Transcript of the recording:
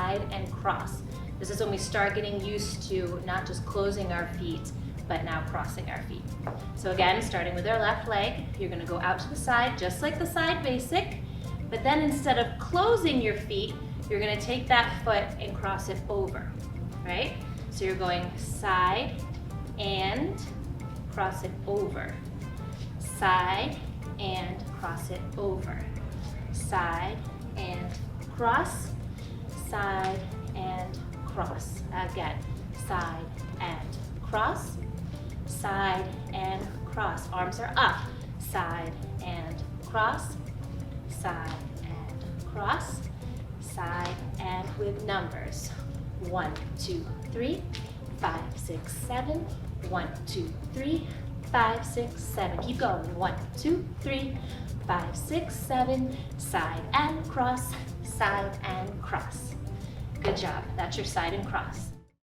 side and cross. This is when we start getting used to not just closing our feet, but now crossing our feet. So again, starting with our left leg, you're gonna go out to the side, just like the side basic, but then instead of closing your feet, you're gonna take that foot and cross it over, right? So you're going side and cross it over, side and cross it over, side and cross, side and cross. Again, side and cross, side and cross. Arms are up, side and cross, side and cross, side and with numbers. 1, 2, 3, 5, 6, 7. 1, 2, 3, 5, 6, 7. Keep going. 1, 2, 3, 5, 6, 7. Side and cross, side and cross. Good job. That's your side and cross.